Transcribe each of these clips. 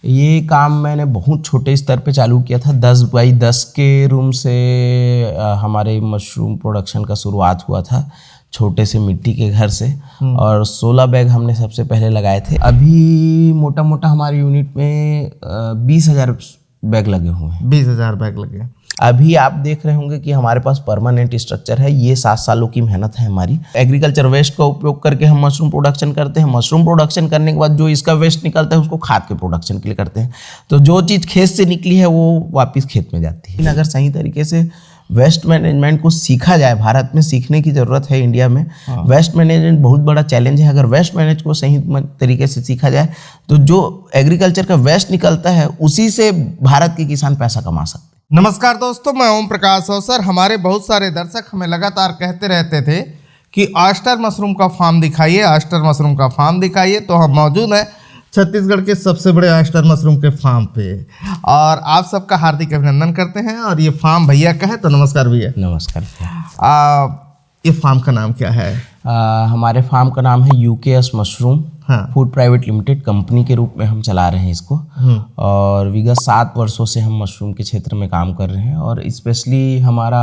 ये काम मैंने बहुत छोटे स्तर पे चालू किया था। 10 बाई 10 के रूम से हमारे मशरूम प्रोडक्शन का शुरुआत हुआ था, छोटे से मिट्टी के घर से। और 16 बैग हमने सबसे पहले लगाए थे। अभी मोटा मोटा हमारे यूनिट में 20,000 बैग लगे हुए हैं। 20,000 बैग लगे। अभी आप देख रहे होंगे कि हमारे पास परमानेंट स्ट्रक्चर है। ये 7 सालों की मेहनत है हमारी। एग्रीकल्चर वेस्ट का उपयोग करके हम मशरूम प्रोडक्शन करते हैं। मशरूम प्रोडक्शन करने के बाद जो इसका वेस्ट निकलता है उसको खाद के प्रोडक्शन के लिए करते हैं। तो जो चीज़ खेत से निकली है वो वापस खेत में जाती है। लेकिन अगर सही तरीके से वेस्ट मैनेजमेंट को सीखा जाए, भारत में सीखने की ज़रूरत है, इंडिया में वेस्ट मैनेजमेंट बहुत बड़ा चैलेंज है। अगर वेस्ट मैनेज को सही तरीके से सीखा जाए तो जो एग्रीकल्चर का वेस्ट निकलता है उसी से भारत के किसान पैसा कमा सकते हैं। नमस्कार दोस्तों, मैं ओम प्रकाश अवसर। हमारे बहुत सारे दर्शक हमें लगातार कहते रहते थे कि ऑयस्टर मशरूम का फार्म दिखाइए, ऑयस्टर मशरूम का फार्म दिखाइए। तो हम मौजूद हैं छत्तीसगढ़ के सबसे बड़े ऑयस्टर मशरूम के फार्म पे और आप सबका हार्दिक अभिनंदन करते हैं। और ये फार्म भैया का है, तो नमस्कार भैया। नमस्कार। ये फार्म का नाम क्या है? हमारे फार्म का नाम है UKS mushroom food private limited company के रूप में हम चला रहे हैं इसको। और विगत 7 वर्षों से हम मशरूम के क्षेत्र में काम कर रहे हैं और स्पेशली हमारा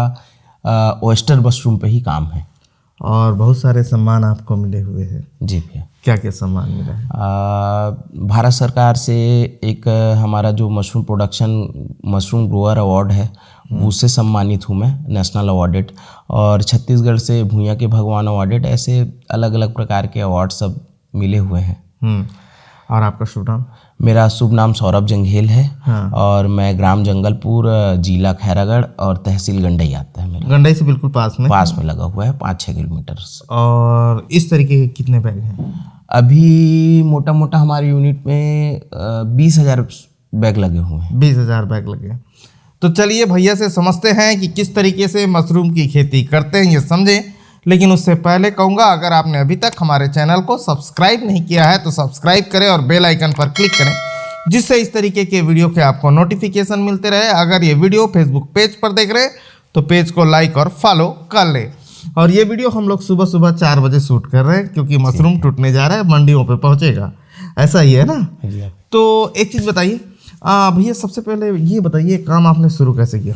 ऑयस्टर मशरूम पे ही काम है। और बहुत सारे सम्मान आपको मिले हुए हैं। जी भैया। क्या क्या सम्मान मिला है? भारत सरकार से एक हमारा जो mushroom production mushroom grower award है उससे सम्मानित हूँ मैं, नेशनल अवार्डेड। और छत्तीसगढ़ से भूया के भगवान अवार्डेड। ऐसे अलग अलग प्रकार के अवार्ड सब मिले हुए हैं। और आपका शुभ नाम? मेरा शुभ नाम सौरभ जंघेल है। और मैं ग्राम जंगलपुर, जिला खैरागढ़ और तहसील गंडई आता है मेरा। गंडई से बिल्कुल पास में लगा हुआ है, 5-6 किलोमीटर। और इस तरीके के कितने बैग हैं? अभी मोटा मोटा हमारे यूनिट में 20,000 बैग लगे हुए हैं। 20,000 बैग लगे। तो चलिए भैया से समझते हैं कि किस तरीके से मशरूम की खेती करते हैं, ये समझें। लेकिन उससे पहले कहूँगा, अगर आपने अभी तक हमारे चैनल को सब्सक्राइब नहीं किया है तो सब्सक्राइब करें और बेल आइकन पर क्लिक करें, जिससे इस तरीके के वीडियो के आपको नोटिफिकेशन मिलते रहे। अगर ये वीडियो फेसबुक पेज पर देख रहे हैं तो पेज को लाइक और फॉलो कर ले। और ये वीडियो हम लोग सुबह सुबह 4 बजे शूट कर रहे हैं क्योंकि मशरूम टूटने जा रहा है, मंडियों पे पहुंचेगा। ऐसा ही है ना? तो एक चीज़ बताइए भैया, सबसे पहले ये बताइए काम आपने शुरू कैसे किया?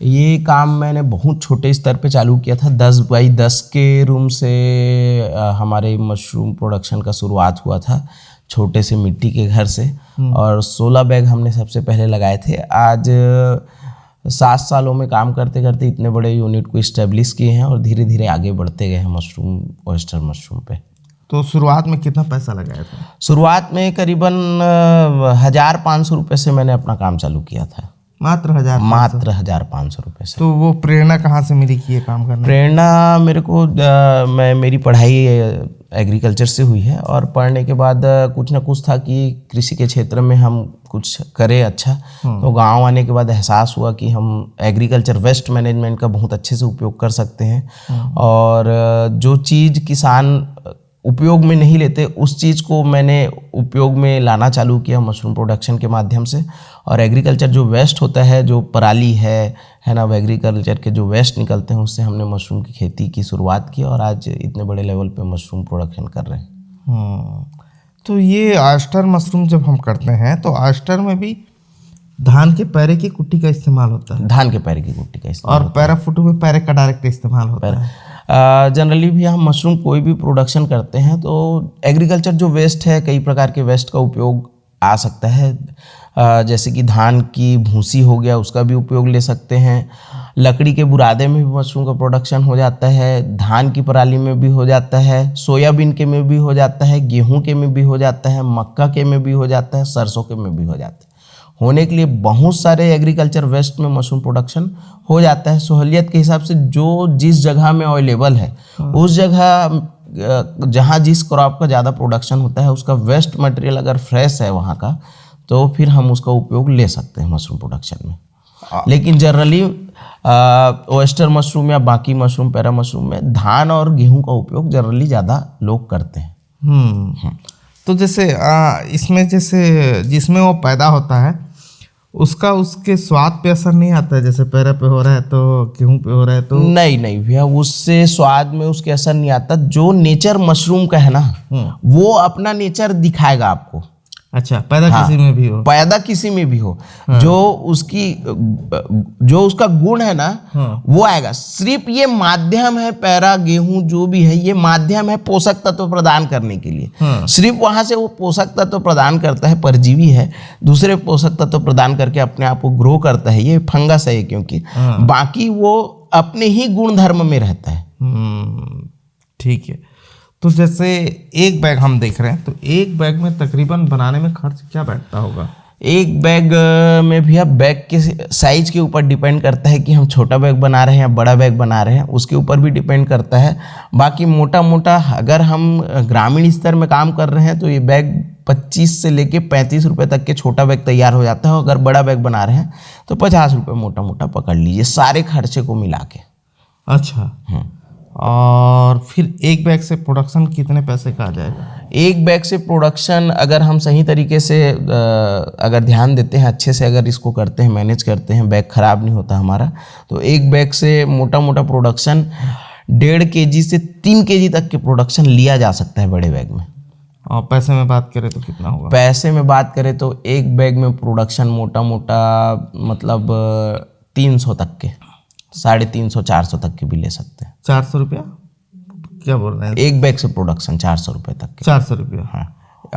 ये काम मैंने बहुत छोटे स्तर पे चालू किया था। 10 बाई 10 के रूम से हमारे मशरूम प्रोडक्शन का शुरुआत हुआ था, छोटे से मिट्टी के घर से। और 16 बैग हमने सबसे पहले लगाए थे। आज 7 सालों में काम करते करते इतने बड़े यूनिट को इस्टेब्लिश किए हैं और धीरे धीरे आगे बढ़ते गए हैं मशरूम, ऑयस्टर मशरूम पे। तो शुरुआत में कितना पैसा लगाया था? शुरुआत में करीबन 1,500 रुपये से मैंने अपना काम चालू किया था। मात्र 1,500 रुपये से। तो वो प्रेरणा कहाँ से मिली कि ये काम करना? प्रेरणा मेरे को मेरी पढ़ाई एग्रीकल्चर से हुई है और पढ़ने के बाद कुछ ना कुछ था कि कृषि के क्षेत्र में हम कुछ करें अच्छा। तो गांव आने के बाद एहसास हुआ कि हम एग्रीकल्चर वेस्ट मैनेजमेंट का बहुत अच्छे से उपयोग कर सकते हैं। और जो चीज़ किसान उपयोग में नहीं लेते उस चीज़ को मैंने उपयोग में लाना चालू किया मशरूम प्रोडक्शन के माध्यम से। और एग्रीकल्चर जो वेस्ट होता है, जो पराली है ना, वो एग्रीकल्चर के जो वेस्ट निकलते हैं उससे हमने मशरूम की खेती की शुरुआत की और आज इतने बड़े लेवल पे मशरूम प्रोडक्शन कर रहे हैं। तो ये ऑयस्टर मशरूम जब हम करते हैं तो ऑयस्टर में भी धान के पैरे की कुट्टी का इस्तेमाल होता है? धान के पैरे की कुट्टी का इस्तेमाल। और पैराफुट में पैरे का डायरेक्ट इस्तेमाल होता है? जनरली भी हम मशरूम कोई भी प्रोडक्शन करते हैं तो एग्रीकल्चर जो वेस्ट है, कई प्रकार के वेस्ट का उपयोग आ सकता है। जैसे कि धान की भूसी हो गया, उसका भी उपयोग ले सकते हैं। लकड़ी के बुरादे में भी मशरूम का प्रोडक्शन हो जाता है। धान की पराली में भी हो जाता है। सोयाबीन के में भी हो जाता है। गेहूं के में भी हो जाता है। मक्का के में भी हो जाता है। सरसों के में भी हो जाता है। होने के लिए बहुत सारे एग्रीकल्चर वेस्ट में मशरूम प्रोडक्शन हो जाता है। सहूलियत के हिसाब से जो जिस जगह में अवेलेबल है उस जगह जहाँ जिस क्रॉप का ज़्यादा प्रोडक्शन होता है उसका वेस्ट मटेरियल अगर फ्रेश है वहाँ का, तो फिर हम उसका उपयोग ले सकते हैं मशरूम प्रोडक्शन में। लेकिन जनरली ऑयस्टर मशरूम या बाकी मशरूम, पैरा मशरूम में धान और गेहूं का उपयोग जनरली ज़्यादा लोग करते हैं। तो जैसे इसमें जैसे जिसमें वो पैदा होता है उसका उसके स्वाद पे असर नहीं आता है? जैसे पैरा पे हो रहा है तो गेहूं पे हो रहा है तो? नहीं भैया, उससे स्वाद में उसके असर नहीं आता। जो नेचर मशरूम का है ना, वो अपना नेचर दिखाएगा आपको। अच्छा, पैदा हाँ, किसी में भी हो। पैदा किसी में भी हो, जो उसका गुण है ना, वो आएगा। सिर्फ ये माध्यम है, पैरा गेहूं जो भी है ये माध्यम है पोषक तत्व प्रदान करने के लिए। सिर्फ वहां से वो पोषक तत्व प्रदान करता है, परजीवी है, दूसरे पोषक तत्व प्रदान करके अपने आप को ग्रो करता है। ये फंगस है ये, क्योंकि बाकी वो अपने ही गुण धर्म में रहता है। ठीक है। तो जैसे एक बैग हम देख रहे हैं, तो एक बैग में तकरीबन बनाने में खर्च क्या बैठता होगा? एक बैग में भी, अब बैग के साइज के ऊपर डिपेंड करता है कि हम छोटा बैग बना रहे हैं या बड़ा बैग बना रहे हैं, उसके ऊपर भी डिपेंड करता है। बाकी मोटा मोटा अगर हम ग्रामीण स्तर में काम कर रहे हैं तो ये बैग 25 से लेके 35 रुपये तक के छोटा बैग तैयार हो जाता है। अगर बड़ा बैग बना रहे हैं तो 50 रुपये मोटा मोटा पकड़ लीजिए, सारे खर्चे को मिला के। अच्छा। और फिर एक बैग से प्रोडक्शन कितने पैसे का आ जाएगा? एक बैग से प्रोडक्शन अगर हम सही तरीके से अगर ध्यान देते हैं, अच्छे से अगर इसको करते हैं, मैनेज करते हैं, बैग ख़राब नहीं होता हमारा, तो एक बैग से मोटा मोटा प्रोडक्शन 1.5 kg से 3 kg तक के प्रोडक्शन लिया जा सकता है बड़े बैग में। और पैसे में बात करें तो कितना होगा? पैसे में बात करें तो एक बैग में प्रोडक्शन मोटा मोटा मतलब 300 तक के, 350-400 तक के भी ले सकते हैं। 400 रुपया? क्या बोल रहे हैं? एक बैग से प्रोडक्शन 400 रुपये तक के। 400 रुपया? हाँ।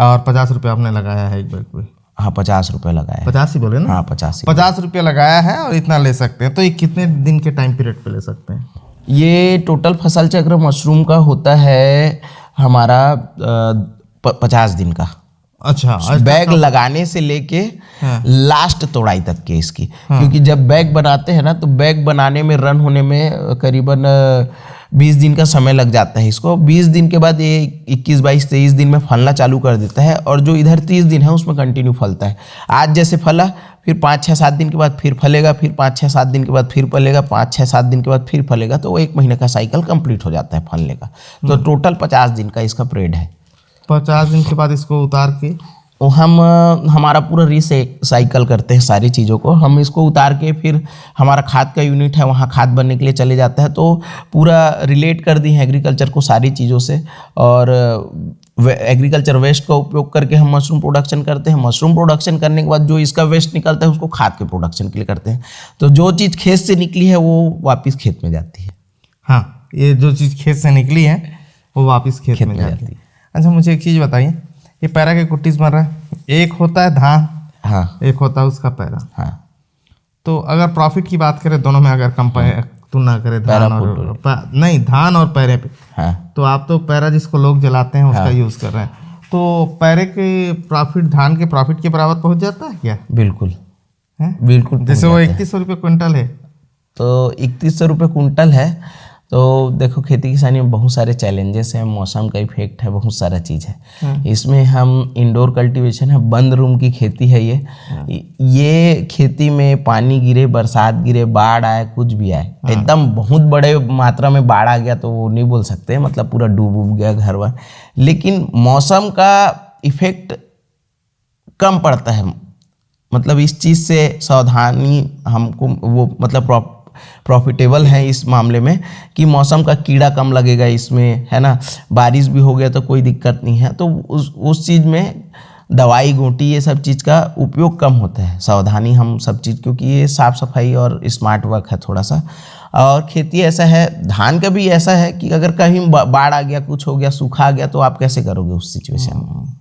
और 50 रुपया आपने लगाया है एक बैग पे? हाँ, 50 रुपये लगाया है। 50 ही बोले ना? हाँ, 50 रुपया लगाया है और इतना ले सकते हैं। तो ये कितने दिन के टाइम पीरियड पे ले सकते हैं? ये टोटल फसल चक्र मशरूम का होता है हमारा 50 दिन का। अच्छा। बैग लगाने से लेके लास्ट तोड़ाई तक के इसकी, क्योंकि जब बैग बनाते हैं ना तो बैग बनाने में रन होने में करीबन 20 दिन का समय लग जाता है इसको। 20 दिन के बाद ये 21, 22, 23 दिन में फलना चालू कर देता है, और जो इधर 30 दिन है उसमें कंटिन्यू फलता है। आज जैसे फला, फिर 5-6-7 दिन के बाद फिर फलेगा, फिर 5-6-7 दिन के बाद फिर फलेगा, 5-6-7 दिन के बाद फिर फलेगा, तो वो 1 महीने का साइकिल कंप्लीट हो जाता है फलने का। तो टोटल 50 दिन का इसका पीरियड है। 50 दिन के बाद इसको उतार के वो हम हमारा पूरा रिसाइकल करते हैं सारी चीज़ों को। हम इसको उतार के फिर हमारा खाद का यूनिट है, वहाँ खाद बनने के लिए चले जाता है। तो पूरा रिलेट कर दी है एग्रीकल्चर को सारी चीज़ों से, और एग्रीकल्चर वेस्ट का उपयोग करके हम मशरूम प्रोडक्शन करते हैं। मशरूम प्रोडक्शन करने के बाद जो इसका वेस्ट निकलता है उसको खाद के प्रोडक्शन के लिए करते हैं। तो जो चीज़ खेत से निकली है वो वापस खेत में जाती है। हाँ, ये जो चीज़ खेत से निकली है वो वापस खेत में जाती है। अच्छा, मुझे एक चीज़ बताइए, ये पैरा के कुट्टीज बन रहा है, एक होता है धान, हाँ, एक होता है उसका पैरा। हाँ। तो अगर प्रॉफिट की बात करें दोनों में, अगर तुलना करें धान और पैरे पे, हाँ। तो आप तो पैरा जिसको लोग जलाते हैं उसका यूज़ कर रहे हैं, तो पैरे के प्रॉफिट धान के प्रॉफिट के बराबर पहुंच जाता है क्या? बिल्कुल है, बिल्कुल। जैसे वो 3100 रुपये क्विंटल है, तो 3100 रुपये कुंटल है। तो देखो, खेती किसानी में बहुत सारे चैलेंजेस हैं, मौसम का इफेक्ट है, बहुत सारा चीज़ है। इसमें हम इंडोर कल्टीवेशन है, बंद रूम की खेती है ये खेती में पानी गिरे, बरसात गिरे, बाढ़ आए, कुछ भी आए, एकदम बहुत बड़े मात्रा में बाढ़ आ गया तो वो नहीं बोल सकते, मतलब पूरा डूब गया घर वर, लेकिन मौसम का इफेक्ट कम पड़ता है। मतलब इस चीज़ से सावधानी हमको, वो मतलब प्रॉफिटेबल है इस मामले में कि मौसम का कीड़ा कम लगेगा इसमें, है ना। बारिश भी हो गया तो कोई दिक्कत नहीं है। तो उस चीज़ में दवाई गोटी ये सब चीज़ का उपयोग कम होता है, सावधानी हम सब चीज़, क्योंकि ये साफ़ सफाई और स्मार्ट वर्क है थोड़ा सा। और खेती ऐसा है, धान का भी ऐसा है कि अगर कहीं बाढ़ आ गया, कुछ हो गया, सूखा आ गया, तो आप कैसे करोगे उस सिचुएशन में?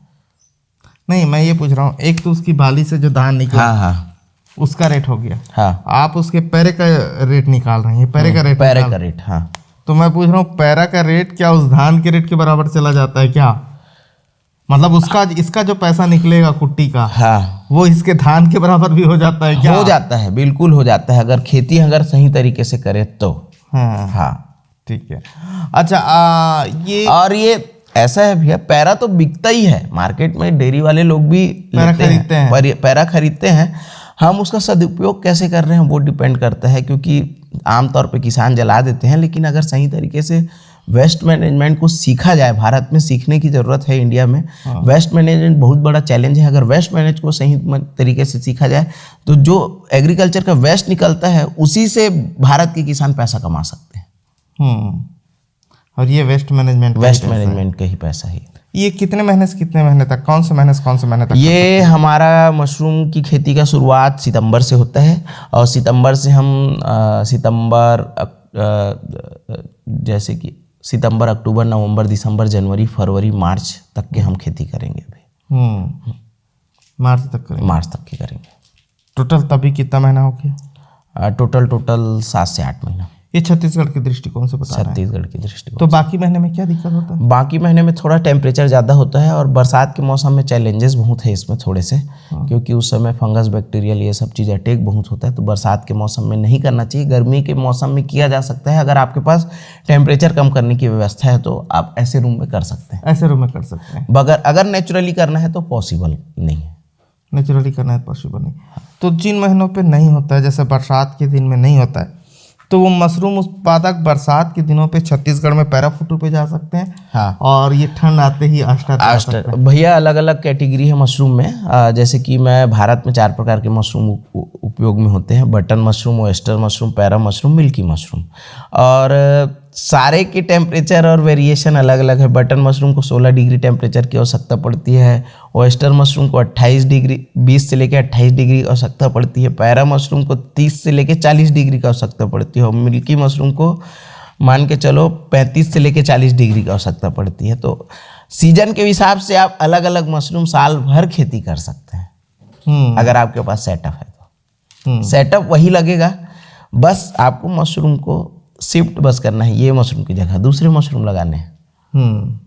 नहीं, मैं ये पूछ रहा हूँ, एक तो उसकी बाली से जो धान निकला, हाँ, उसका रेट हो गया। हाँ, आप उसके पैरे का रेट निकाल रहे हैं, पैरे का रेट, हाँ। तो मैं पूछ रहा हूँ, पैरा का रेट क्या उस धान के रेट के बराबर चला जाता है क्या? मतलब उसका इसका जो पैसा निकलेगा कुट्टी का, हाँ, वो इसके धान के बराबर भी हो जाता है क्या? हो जाता है, बिल्कुल हो जाता है, अगर खेती अगर सही तरीके से करे तो। हाँ, ठीक है। अच्छा, ये ऐसा है भैया, पैरा तो बिकता ही है मार्केट में, डेयरी वाले लोग भी पैरा खरीदते हैं। हम उसका सदुपयोग कैसे कर रहे हैं वो डिपेंड करता है, क्योंकि आमतौर पे किसान जला देते हैं, लेकिन अगर सही तरीके से वेस्ट मैनेजमेंट को सीखा जाए, भारत में सीखने की ज़रूरत है, इंडिया में वेस्ट मैनेजमेंट बहुत बड़ा चैलेंज है। अगर वेस्ट मैनेज को सही तरीके से सीखा जाए तो जो एग्रीकल्चर का वेस्ट निकलता है उसी से भारत के किसान पैसा कमा सकते हैं। और ये वेस्ट मैनेजमेंट का ही पैसा है। ये कितने महीने से कितने महीने तक, कौन से महीने से कौन से महीने तक? ये हमारा मशरूम की खेती का शुरुआत सितंबर से होता है और सितंबर से हम जैसे कि सितंबर, अक्टूबर, नवंबर, दिसंबर, जनवरी, फरवरी, मार्च तक के हम खेती करेंगे अभी। मार्च तक करेंगे? मार्च तक की करेंगे। टोटल तभी कितना महीना हो गया? टोटल 7 से 8 महीना। ये छत्तीसगढ़ के दृष्टिकोण से बता रहे हैं। छत्तीसगढ़ की दृष्टिकोण। तो बाकी महीने में क्या दिक्कत होता है? बाकी महीने में थोड़ा टेम्परेचर ज़्यादा होता है और बरसात के मौसम में चैलेंजेस बहुत है इसमें थोड़े से, क्योंकि उस समय फंगस, बैक्टीरियल ये सब चीज़ अटैक बहुत होता है। तो बरसात के मौसम में नहीं करना चाहिए। गर्मी के मौसम में किया जा सकता है। अगर आपके पास टेम्परेचर कम करने की व्यवस्था है तो आप ऐसे रूम में कर सकते हैं। ऐसे रूम में कर सकते हैं। मगर अगर नेचुरली करना है तो पॉसिबल नहीं है। नेचुरली करना है पॉसिबल नहीं। तो जिन महीनों पे नहीं होता है, जैसे बरसात के दिन में नहीं होता है, तो वो मशरूम उत्पादक बरसात के दिनों पे छत्तीसगढ़ में पैराफुटू पे जा सकते हैं। हाँ। और ये ठंड आते ही आस्टर। भैया अलग अलग कैटेगरी है मशरूम में। जैसे कि मैं भारत में 4 प्रकार के मशरूम उपयोग में होते हैं: button mushroom, oyster mushroom, para mushroom, milky mushroom. और सारे के टेम्परेचर और वेरिएशन अलग अलग है। बटन मशरूम को 16 डिग्री टेम्परेचर की आवश्यकता पड़ती है। ओएस्टर मशरूम को 20 से लेकर 28 डिग्री की आवश्यकता पड़ती है। पैरा मशरूम को 30 से लेकर 40 डिग्री की आवश्यकता पड़ती है और मिल्की मशरूम को मान के चलो 35 से लेकर 40 डिग्री की आवश्यकता पड़ती है। तो सीजन के हिसाब से आप अलग अलग मशरूम साल भर खेती कर सकते हैं अगर आपके पास सेटअप है तो। सेटअप वही लगेगा, बस आपको मशरूम को शिफ्ट बस करना है। ये मशरूम की जगह दूसरे मशरूम लगाने हैं।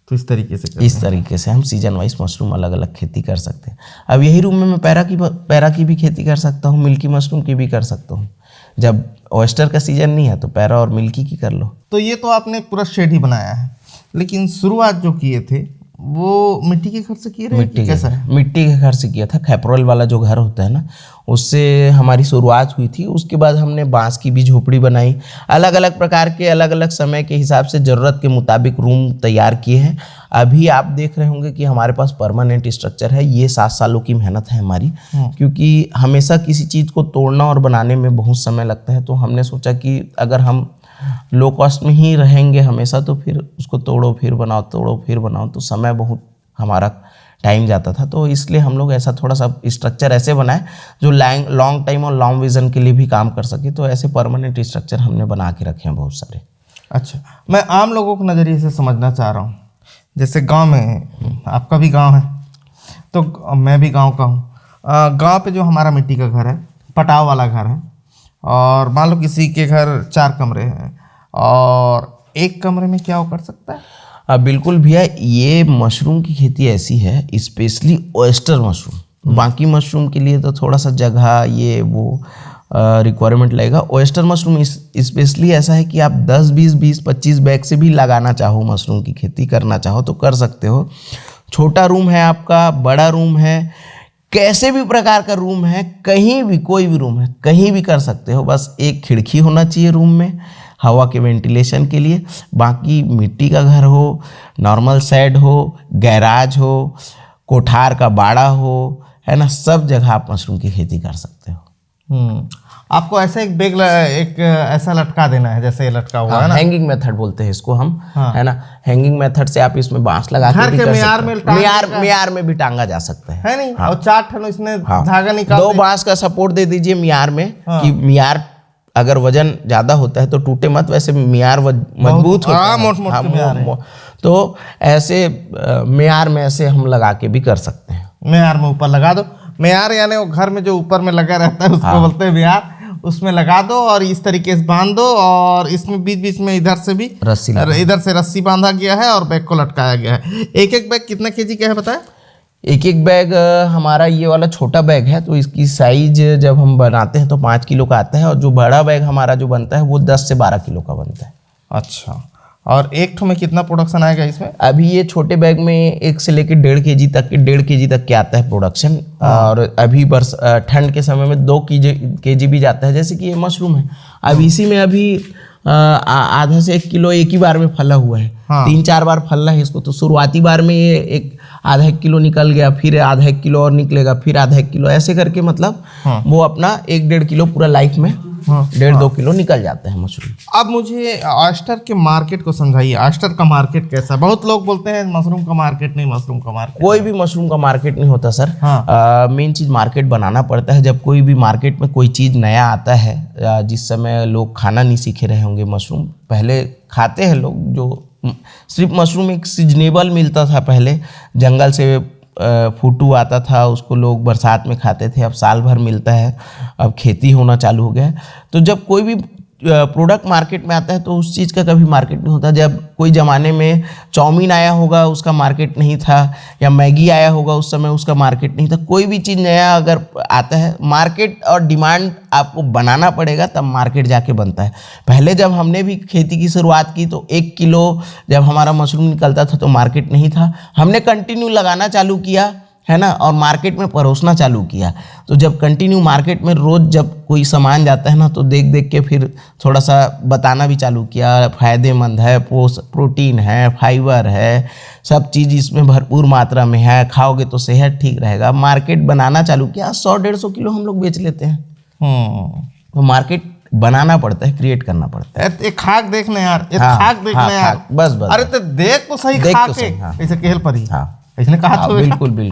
तो इस तरीके से हम सीजन वाइज मशरूम अलग अलग खेती कर सकते हैं। अब यही रूम में मैं पैरा की भी खेती कर सकता हूँ, मिल्की मशरूम की भी कर सकता हूँ। जब ऑयस्टर का सीजन नहीं है तो पैरा और मिल्की की कर लो। तो ये तो आपने पूरा शेड ही बनाया है, लेकिन शुरुआत जो किए थे वो मिट्टी के घर से किए रहे? कैसा है? मिट्टी के घर से किया था। खैपरोल वाला जो घर होता है ना, उससे हमारी शुरुआत हुई थी। उसके बाद हमने बांस की भी झोपड़ी बनाई। अलग अलग प्रकार के, अलग अलग समय के हिसाब से ज़रूरत के मुताबिक रूम तैयार किए हैं। अभी आप देख रहे होंगे कि हमारे पास परमानेंट स्ट्रक्चर है। ये 7 सालों की मेहनत है हमारी, क्योंकि हमेशा किसी चीज़ को तोड़ना और बनाने में बहुत समय लगता है। तो हमने सोचा कि अगर हम लो कॉस्ट में ही रहेंगे हमेशा तो फिर उसको तोड़ो फिर बनाओ, तोड़ो फिर बनाओ, तो समय बहुत हमारा टाइम जाता था। तो इसलिए हम लोग ऐसा थोड़ा सा स्ट्रक्चर ऐसे बनाए जो लॉन्ग टाइम और लॉन्ग विजन के लिए भी काम कर सके। तो ऐसे परमानेंट स्ट्रक्चर हमने बना के रखे हैं बहुत सारे। अच्छा, मैं आम लोगों के नज़रिए से समझना चाह रहा हूँ। जैसे गांव में, आपका भी गांव है तो मैं भी गांव का हूँ। गांव पे जो हमारा मिट्टी का घर है, पटाव वाला घर है, और मान लो किसी के घर 4 कमरे हैं और एक कमरे में क्या वो कर सकता है? बिल्कुल भैया, ये मशरूम की खेती ऐसी है, स्पेशली ऑयस्टर मशरूम। बाकी मशरूम के लिए तो थोड़ा सा जगह ये वो रिक्वायरमेंट लगेगा। ऑयस्टर मशरूम स्पेशली ऐसा है कि आप 10, 20, 25 बैग से भी लगाना चाहो, मशरूम की खेती करना चाहो तो कर सकते हो। छोटा रूम है आपका, बड़ा रूम है, कैसे भी प्रकार का रूम है, कहीं भी कोई भी रूम है, कहीं भी कर सकते हो। बस एक खिड़की होना चाहिए रूम में हवा के वेंटिलेशन के लिए। बाकी मिट्टी का घर हो, नॉर्मल शेड हो, गैराज हो, कोठार का बाड़ा हो, है ना, सब जगह आप मशरूम की खेती कर सकते हो। आपको ऐसा एक ऐसा लटका देना है जैसे ये लटका हुआ है ना, हैंगिंग मेथड बोलते हैं इसको हम, है ना। हैंगिंग मेथड से आप इसमें बांस लगा के भी कर सकते हैं। मियार में भी टांगा जा सकता है नहीं? और 4 ठन इसमें धागा निकाल 2 बांस का सपोर्ट दे दीजिए मियार में, कि मियार अगर वजन ज्यादा होता है तो टूटे मत। वैसे मियार मजबूत होता है, तो ऐसे मियार में ऐसे हम लगा के भी कर सकते हैं। मियार में ऊपर लगा दो। मियार यानी वो घर में जो ऊपर में लगा रहता है उसको बोलते हैं मियार। उसमें लगा दो और इस तरीके से बांध दो, और इसमें बीच बीच में इधर से भी इधर से रस्सी बांधा गया है और बैग को लटकाया गया है। एक बैग कितना केजी का है बताया? एक बैग हमारा ये वाला छोटा बैग है तो इसकी साइज जब हम बनाते हैं तो 5 किलो का आता है, और जो बड़ा बैग हमारा जो बनता है वो 10 से 12 किलो का बनता है। अच्छा, और एक ठो में कितना प्रोडक्शन आएगा इसमें? अभी ये छोटे बैग में 1 से लेकर 1.5 केजी तक के आता है प्रोडक्शन। और अभी ठंड के समय में 2 केजी भी जाता है। जैसे कि ये मशरूम है, अब इसी में अभी आधा से 1 किलो एक ही बार में फला हुआ है। 3-4 बार फलना है इसको, तो शुरुआती बार में ये आधा 1 किलो निकल गया, फिर आधा 1 किलो और निकलेगा, फिर आधा 1 किलो, ऐसे करके मतलब वो अपना 1-1.5 किलो पूरा लाइफ में 1.5-2 किलो निकल जाते हैं मशरूम। अब मुझे ऑयस्टर के मार्केट को समझाइए, ऑयस्टर का मार्केट कैसा है? बहुत लोग बोलते हैं मशरूम का मार्केट नहीं, मशरूम का मार्केट। कोई भी मशरूम का मार्केट नहीं होता सर। हाँ। मेन चीज़ मार्केट बनाना पड़ता है। जब कोई भी मार्केट में कोई चीज़ नया आता है, जिस समय लोग खाना नहीं सीखे रहे होंगे, मशरूम पहले खाते हैं लोग, जो सिर्फ मशरूम एक सीजनेबल मिलता था पहले, जंगल से फूटू आता था, उसको लोग बरसात में खाते थे। अब साल भर मिलता है, अब खेती होना चालू हो गया है। तो जब कोई भी प्रोडक्ट मार्केट में आता है तो उस चीज़ का कभी मार्केट नहीं होता। जब कोई ज़माने में चाउमीन आया होगा, उसका मार्केट नहीं था, या मैगी आया होगा, उस समय उसका मार्केट नहीं था। कोई भी चीज़ नया अगर आता है, मार्केट और डिमांड आपको बनाना पड़ेगा, तब मार्केट जाके बनता है। पहले जब हमने भी खेती की शुरुआत की तो 1 किलो जब हमारा मशरूम निकलता था तो मार्केट नहीं था। हमने कंटिन्यू लगाना चालू किया, है ना, और मार्केट में परोसना चालू किया। तो जब कंटिन्यू मार्केट में रोज़ जब कोई सामान जाता है ना, तो देख देख के फिर थोड़ा सा बताना भी चालू किया, फ़ायदेमंद है, प्रोटीन है, फाइबर है, सब चीज़ इसमें भरपूर मात्रा में है, खाओगे तो सेहत ठीक रहेगा। मार्केट बनाना चालू किया, 100-150 किलो हम लोग बेच लेते हैं। तो मार्केट बनाना पड़ता है, क्रिएट करना पड़ता है। एक खाक देखने यार, एक हाँ, खाक देखने हाँ, यार, खाक, बस। अरे तो देख तो सही, देख खाक तो के सही, हाँ। ऐसे केहल पर ही, हाँ, ऐसे कहा हाँ, तो बिल्कुल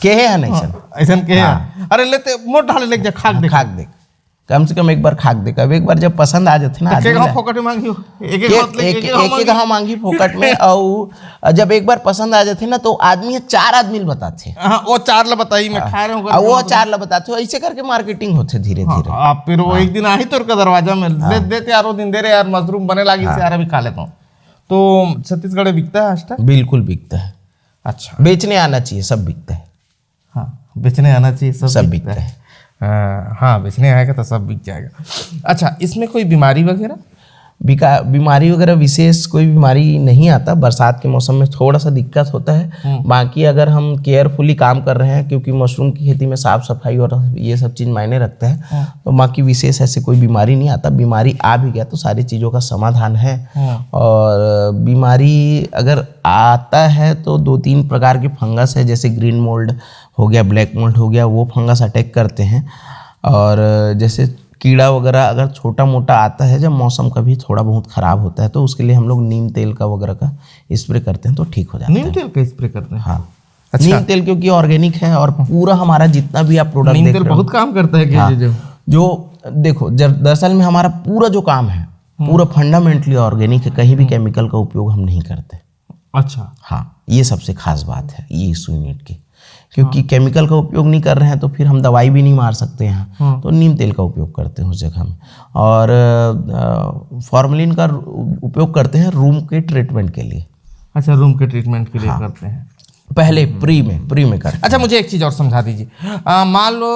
केहे है नहीं सर। ऐसे के हाँ। अरे लेते मोट ढाले लेके जा, खाक देख, खाक देख, कम से कम एक बार खाक देख। अब एक बार जब पसंद आ जाते ना, के गाँव फोकट में मांगी हो, एक एक हाँ मांगी फोकट में, और जब एक बार पसंद आ जाते ना तो आदमी 4 आदमी बताते। हाँ, वो 4 ला बताई मैं खा रहा हूँ, और वो 4 ला बताते हो, ऐसे करके मार्केटिंग होते धीरे धीरे। आप फिर वो एक दिन आ ही तो दरवाजा में देते यार, वो दिन दे रहे यार, मशरूम बने लागी से यार, अभी खा लेता हूँ। तो छत्तीसगढ़ में बिकता है ऑयस्टर? बिल्कुल बिकता है। अच्छा, बेचने आना चाहिए, सब बिकता है। हाँ, बेचने आना चाहिए, सब बिकता है। हाँ, बेचने आएगा तो सब बिक जाएगा। अच्छा, इसमें कोई बीमारी वगैरह? बीमारी वगैरह विशेष कोई बीमारी नहीं आता। बरसात के मौसम में थोड़ा सा दिक्कत होता है, बाकी अगर हम केयरफुली काम कर रहे हैं, क्योंकि मशरूम की खेती में साफ सफाई और ये सब चीज़ मायने रखते हैं, तो बाकी विशेष ऐसे कोई बीमारी नहीं आता। बीमारी आ भी गया तो सारी चीज़ों का समाधान है। और बीमारी अगर आता है तो 2-3 प्रकार के फंगस है, जैसे ग्रीन मोल्ड हो गया, ब्लैक मोल्ड हो गया, वो फंगस अटैक करते हैं। और जैसे कीड़ा वगैरह अगर छोटा मोटा आता है, जब मौसम कभी थोड़ा बहुत ख़राब होता है, तो उसके लिए हम लोग नीम तेल का वगैरह का स्प्रे करते हैं, तो ठीक हो जाता है। नीम तेल का स्प्रे करते हैं? हाँ। अच्छा। नीम तेल क्योंकि ऑर्गेनिक है, और पूरा हमारा जितना भी आप प्रोडक्ट नीम तेल बहुत काम करता है। हाँ, जो देखो, दरअसल में हमारा पूरा जो काम है पूरा फंडामेंटली ऑर्गेनिक है, कहीं भी केमिकल का उपयोग हम नहीं करते। अच्छा, हाँ, ये सबसे खास बात है ये इस यूनिट की, क्योंकि केमिकल का उपयोग नहीं कर रहे हैं तो फिर हम दवाई भी नहीं मार सकते यहाँ। तो नीम तेल का उपयोग करते हैं उस जगह में, और फॉर्मेलिन का उपयोग करते हैं रूम के ट्रीटमेंट के लिए। अच्छा, रूम के ट्रीटमेंट के लिए करते हैं पहले प्री में करते हैं। अच्छा, मुझे एक चीज़ और समझा दीजिए। मान लो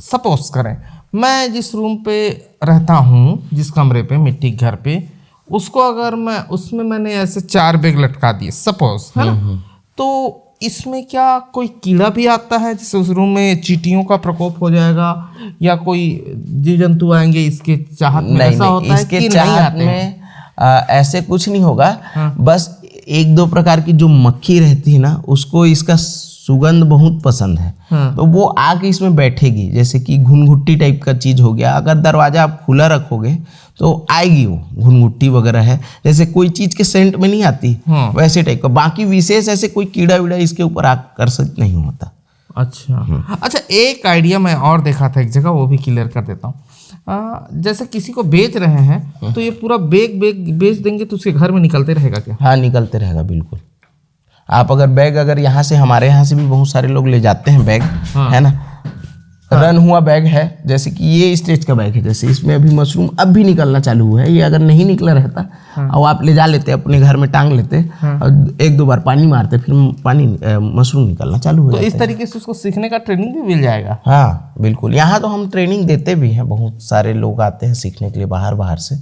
सपोज करें मैं जिस रूम पे रहता हूँ, जिस कमरे पे, मिट्टी के घर पे, उसको अगर मैं उसमें मैंने ऐसे 4 बैग लटका दिए सपोज, है ना, तो इसमें क्या कोई कीड़ा भी आता है, जैसे उस रूम में चींटियों का प्रकोप हो जाएगा, या कोई जीव जंतु आएंगे इसके चाहत में? ऐसा होता है कि नहीं आते में? ऐसे कुछ नहीं होगा। बस 1-2 प्रकार की जो मक्खी रहती है ना, उसको इसका सुगंध बहुत पसंद है, तो वो आके इसमें बैठेगी। जैसे कि घुनघुट्टी टाइप का चीज़ हो गया, अगर दरवाज़ा आप खुला रखोगे तो आएगी वो घुनघुट्टी वगैरह है, जैसे कोई चीज़ के सेंट में नहीं आती, वैसे टाइप का। बाकी विशेष ऐसे कोई कीड़ा वीड़ा इसके ऊपर आकर्षित नहीं होता। अच्छा, एक आइडिया मैं और देखा था एक जगह, वो भी क्लियर कर देता हूँ। जैसे किसी को बेच रहे हैं तो ये पूरा बैग बेच देंगे तो उसके घर में निकलते रहेगा क्या? हाँ, निकलते रहेगा बिल्कुल। आप अगर यहाँ से, हमारे यहाँ से भी बहुत सारे लोग ले जाते हैं बैग, है ना, रन हुआ बैग है, जैसे कि ये स्टेज का बैग है, जैसे इसमें अभी मशरूम अब भी निकलना चालू हुआ है। ये अगर नहीं निकला रहता और आप ले जा लेते, अपने घर में टांग लेते, और 1-2 बार पानी मारते, फिर मशरूम निकलना चालू हो जाता है। तो इस तरीके से उसको सीखने का ट्रेनिंग भी मिल जाएगा? हाँ बिल्कुल, यहाँ तो हम ट्रेनिंग देते भी हैं। बहुत सारे लोग आते हैं सीखने के लिए बाहर से,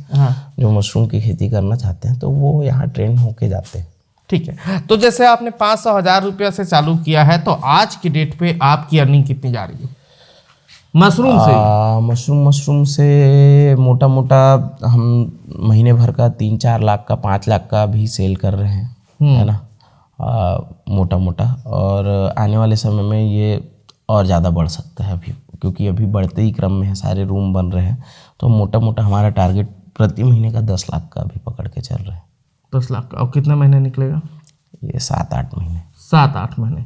जो मशरूम की खेती करना चाहते हैं, तो वो यहाँ ट्रेन होके जाते हैं। ठीक है, तो जैसे आपने 500,000 रुपया से चालू किया है, तो आज की डेट पे आपकी अर्निंग कितनी जा रही है मशरूम से? मशरूम से मोटा मोटा हम महीने भर का 3-4 लाख का, 5 लाख का भी सेल कर रहे हैं, है ना, मोटा मोटा। और आने वाले समय में ये और ज़्यादा बढ़ सकता है। अभी क्योंकि अभी बढ़ते ही क्रम में है, सारे रूम बन रहे हैं, तो मोटा मोटा हमारा टारगेट प्रति महीने का 10 लाख का अभी पकड़ के चल रहे हैं। 10 लाख का। और कितने महीने निकलेगा? ये 7-8 महीने। 7-8 महीने।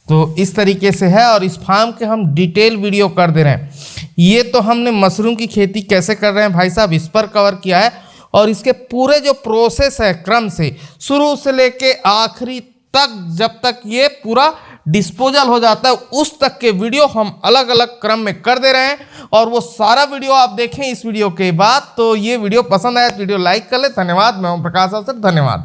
तो इस तरीके से है, और इस फार्म के हम डिटेल वीडियो कर दे रहे हैं। ये तो हमने मशरूम की खेती कैसे कर रहे हैं भाई साहब, इस पर कवर किया है, और इसके पूरे जो प्रोसेस है क्रम से शुरू से लेके आखिरी तक, जब तक ये पूरा डिस्पोजल हो जाता है उस तक के वीडियो हम अलग अलग क्रम में कर दे रहे हैं। और वो सारा वीडियो आप देखें इस वीडियो के बाद। तो ये वीडियो पसंद आया तो वीडियो लाइक कर ले। धन्यवाद। मैं ओम प्रकाश अवसर, धन्यवाद।